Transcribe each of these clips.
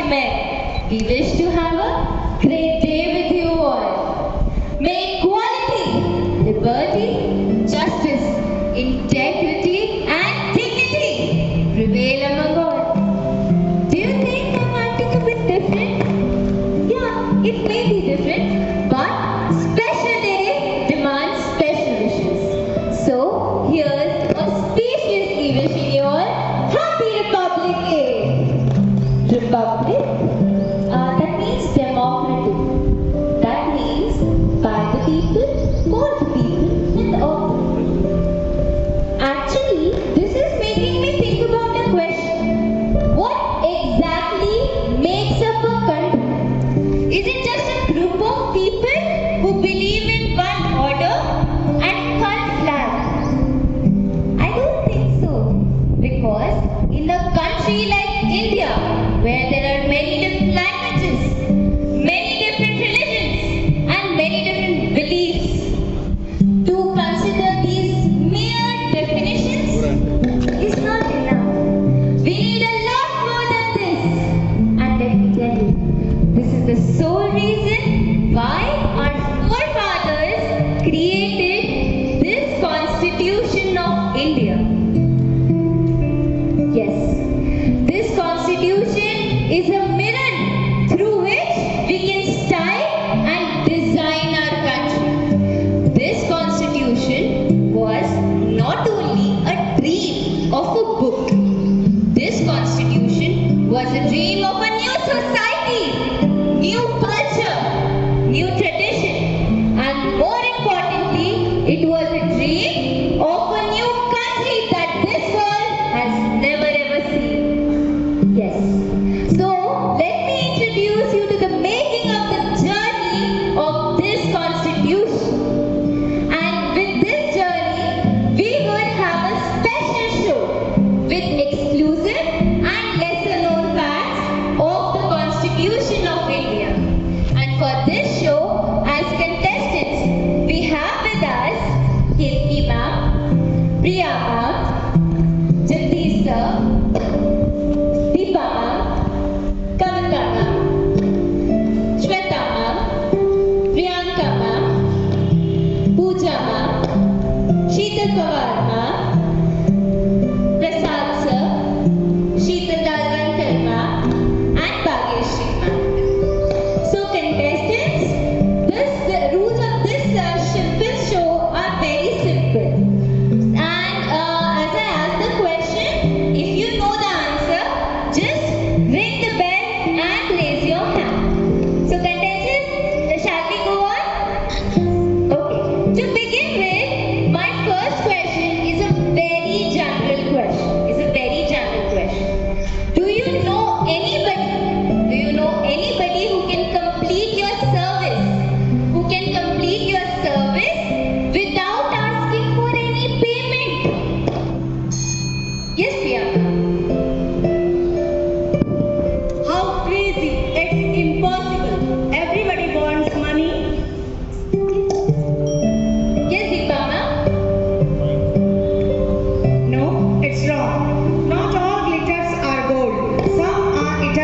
men, we wish to have a great day with you all. May equality, liberty, justice, integrity and dignity prevail among all. Do you think I'm acting a bit different? Yeah, it may be different, but special day demands special wishes. So here's a speciously wishing you all Happy Republic Day. Republic? That means democratic. That means by the people, for the people, and of the people. Actually, this is making me think about a question. What exactly makes up a country? Is it just a group of people who believe in one order and one flag? I don't think so. Because in a country like India, where there are many different languages, many different religions, and many different beliefs, to consider these mere definitions is not enough. We need a lot more than this. And let me tell you, this is the sole reason why our forefathers created this Constitution of India. Yes, this Constitution is a mirror through which we can style and design our country. This Constitution was not only a dream of a book. This Constitution was a dream of a new society, new culture, new tradition, and more importantly, it was a dream of a new country that this world has never ever seen. Yes. So, let me introduce you to the making of the journey of this Constitution. And with this journey, we would have a special show with exclusive and lesser known facts of the Constitution of India. And for this show, as contestants, we have with us Kirti ma'am, Priya ma'am, Jagdish sir, Deepa ma'am, Kavita ma'am, Shweta ma'am, Priyanka ma'am, Pooja ma'am, Sheetal Pawar ma'am, Prasad sir, Sheetal Dalwankar ma'am, and Bhageshri ma'am. So contestants, the rules of this show are very simple. And as I ask the question, if you know the answer, just ring the bell and raise your hand. So contestants, shall we go on? Okay. To begin with, my first question is a very general question. Do you know anybody? Do you know anybody who can complete your service? Who can complete your service without asking for any payment? Yes, Priyanka. How crazy! It's impossible. Everybody wants money. Yes, Deepa ma'am. No, it's wrong. Not all glitters are gold. Some are eternal.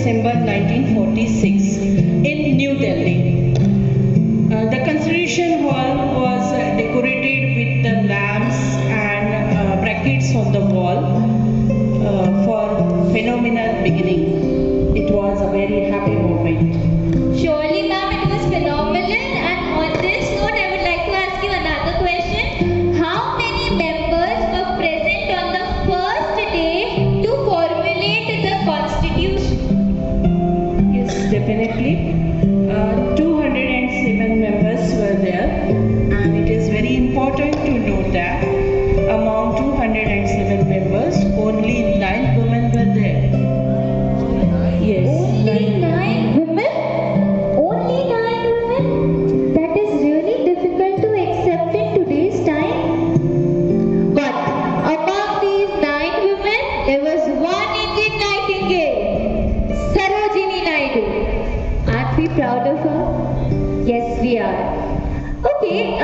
December 1946 in New Delhi. The Constitution Hall was decorated with the lamps and brackets on the wall for phenomenal beginning. It was a very happy moment. Surely, ma'am, it was phenomenal. And on this note, I would like to ask you another question. How many members were present on the first day to formulate the constitution? Yes, definitely. 207 members were there, and it is very important to note that among 207 members, only 9 women were there. Yes. Only 9 women? Only 9 women? That is really difficult to accept in today's time. But among these 9 women, there was one Indian nightingale, Sarojini Naidu. Aren't we proud of her? Yes, we are. Okay,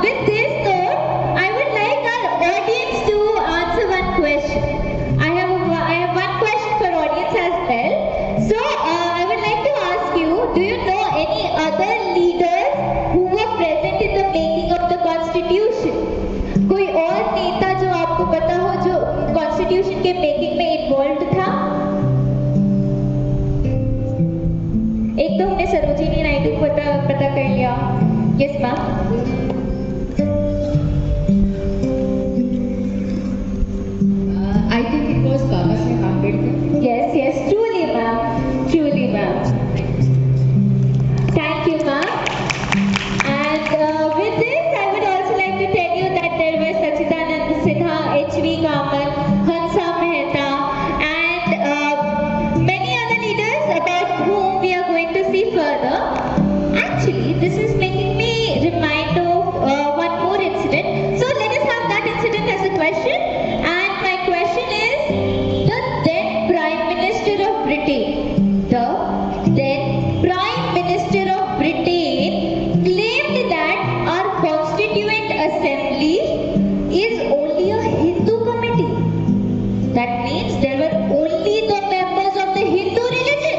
with this note, I would like our audience to answer one question. I have one question for audience as well. So, I would like to ask you, do you know any other leaders who were present in the making of the constitution? कोई और नेता जो आपको पता हो जो constitution के making में involved था? एक तो हमने सरोजिनी नायडू को पता कर लिया. Yes, ma'am. I think it was Baba Saheb Ambedkar. Yes, truly, ma'am. Truly, ma'am. Thank you, ma'am. And with this, I would also like to tell you that there were Sachidanand Sinha, H.V. Kamal, Hansa Mehta, and many other leaders about whom we are going to see further. Actually, this is making me remind of one more incident. So let us have that incident as a question. And my question is, the then Prime Minister of Britain, claimed that our Constituent Assembly is only a Hindu committee. That means there were only the members of the Hindu religion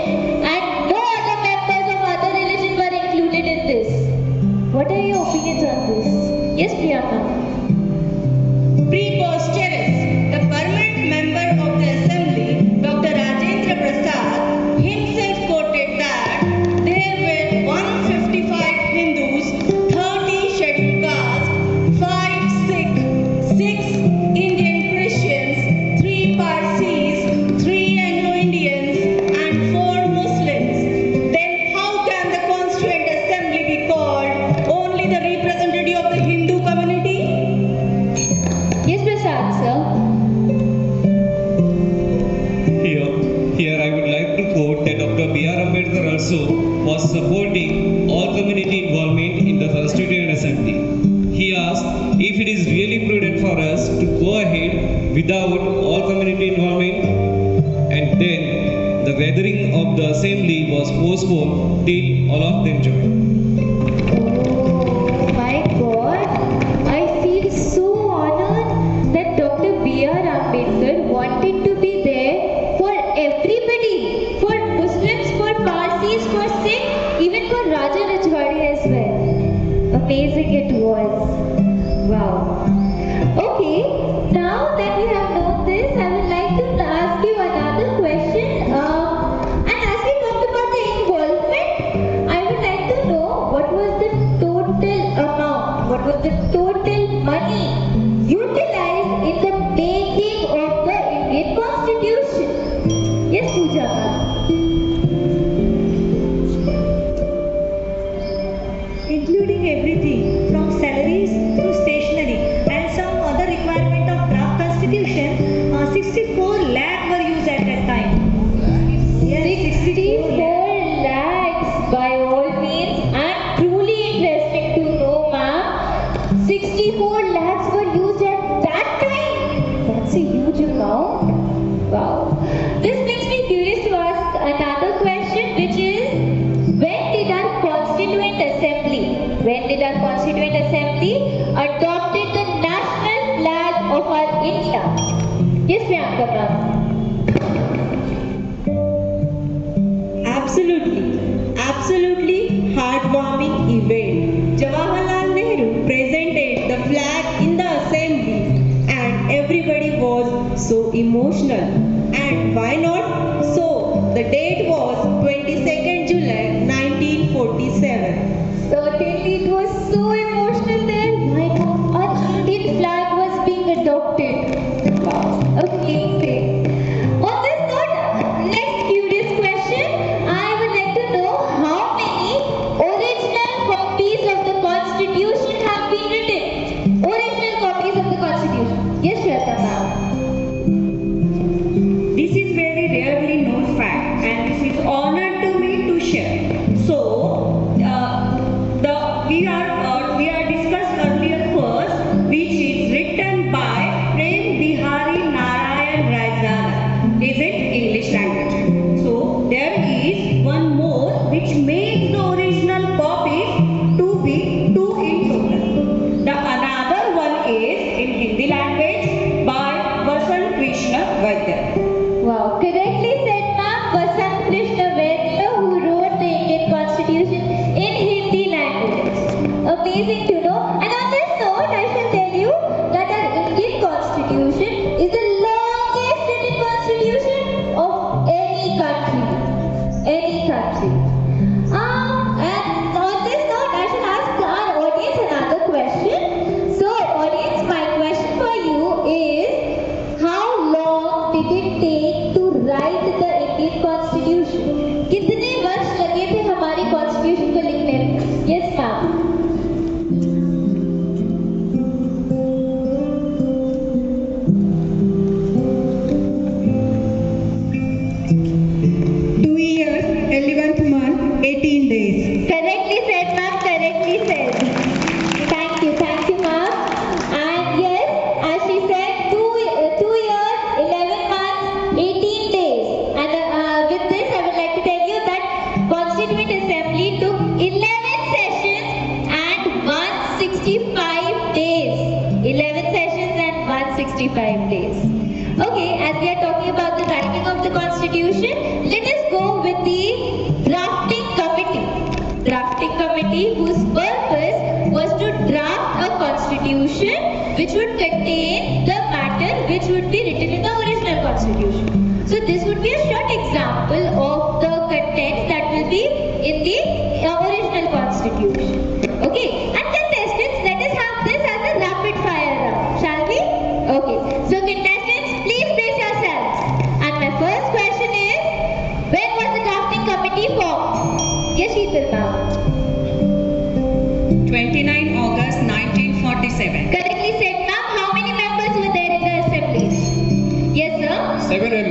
and no other members of other religion were included in this. What are your opinions on this? Yes, Priyanka. Preposterous. The permanent member of the assembly, Dr. Rajendra Prasad, himself quoted that there were 155 Hindus, 30 scheduled castes, 5 Sikh, 6 Indian Christians, 3 Parsis, 3 Anglo-Indians, and 4 Muslims. Then how can the Constituent Assembly be called only the representative of the Hindu community? Yes, Prasad, sir. Here I would like to quote that Dr. B.R. Ambedkar also was supporting all community involvement in the Constituent Assembly. He asked if it is really prudent for us to go ahead without all community involvement, and then the gathering of the assembly was postponed till all of them joined. Oh my God, I feel so honored that Dr. B.R. Ambedkar wanted to be there for everybody, for Muslims, for Parsis, for Sikh, even for Raja Rajwari as well. Amazing it was. Wow. Okay, now that we have known this, I would like to ask you another question. And as we talked about the involvement, I would like to know what was the total amount, what was the total money utilized in the making of the Indian Constitution. Yes, Pooja ma'am. Including everything from salaries to stationery and some other requirement of draft constitution, 64 lakh were used at that time. Yes, 64 lakhs by all means, and truly interesting to know, ma'am. 64 lakhs were used at that time. That's a huge amount. Wow. This makes me curious to ask another question, which is, when did our Constituent Assembly adopted the national flag of our India? Yes, Priyanka ma'am. Absolutely heartwarming event. Jawaharlal Nehru presented the flag in the assembly and everybody was so emotional. And why not? So the date was 22nd July 1947. Certainly, it was so emotional there. Why not? Our Indian flag was being adopted. Wow, amazing. On this note, next curious question. I would like to know how many original copies of the Constitution have been written. Original copies of the Constitution. Yes, Shweta ma'am. This is very rarely known fact and this is honor to me to share. So, we are discussed earlier first, which is written by Prem Bihari Narayan Rajana. Is it English language? So there is one more which makes the original copies to be two in total. The another one is in Hindi language by Vasant Krishna Vaidya. Wow, correctly said ma'am. Vasant Krishna Vaidya, who wrote the Indian Constitution in Hindi language. Amazing to know. And on this note, I shall tell you that our Indian Constitution is the longest written constitution of any country. Any country. And on this note, I shall ask our audience another question. So, audience, my question for you is, how long did it take to write the Indian Constitution? कितने वर्ष लगे थे हमारी Constitution को लिखने में? Yes, ma'am. Years, 11th month, 18 days. Correctly said, ma'am. Correctly said. Thank you, ma'am. And yes, as she said, 2 years, 11 months, 18 days. And with this, I would like to tell you that Constituent Assembly took 11 sessions and 165 days. 11 sessions and 165 days. Okay, as we are talking about the writing of the Constitution, let us go with the drafting committee. Drafting committee whose purpose was to draft a constitution which would contain the matter which would be written in the original constitution. So this would be a short example of the contents that will be in the original constitution. Okay, and contestants, let us have this as a rapid fire round, shall we? Okay, so contestants, please brace yourselves. And my first question is, when was the drafting committee formed? Yes, Sheetal ma'am. 29 August 1947. Correctly said, ma'am. How many members were there in the assembly? Yes, sir. 7 members.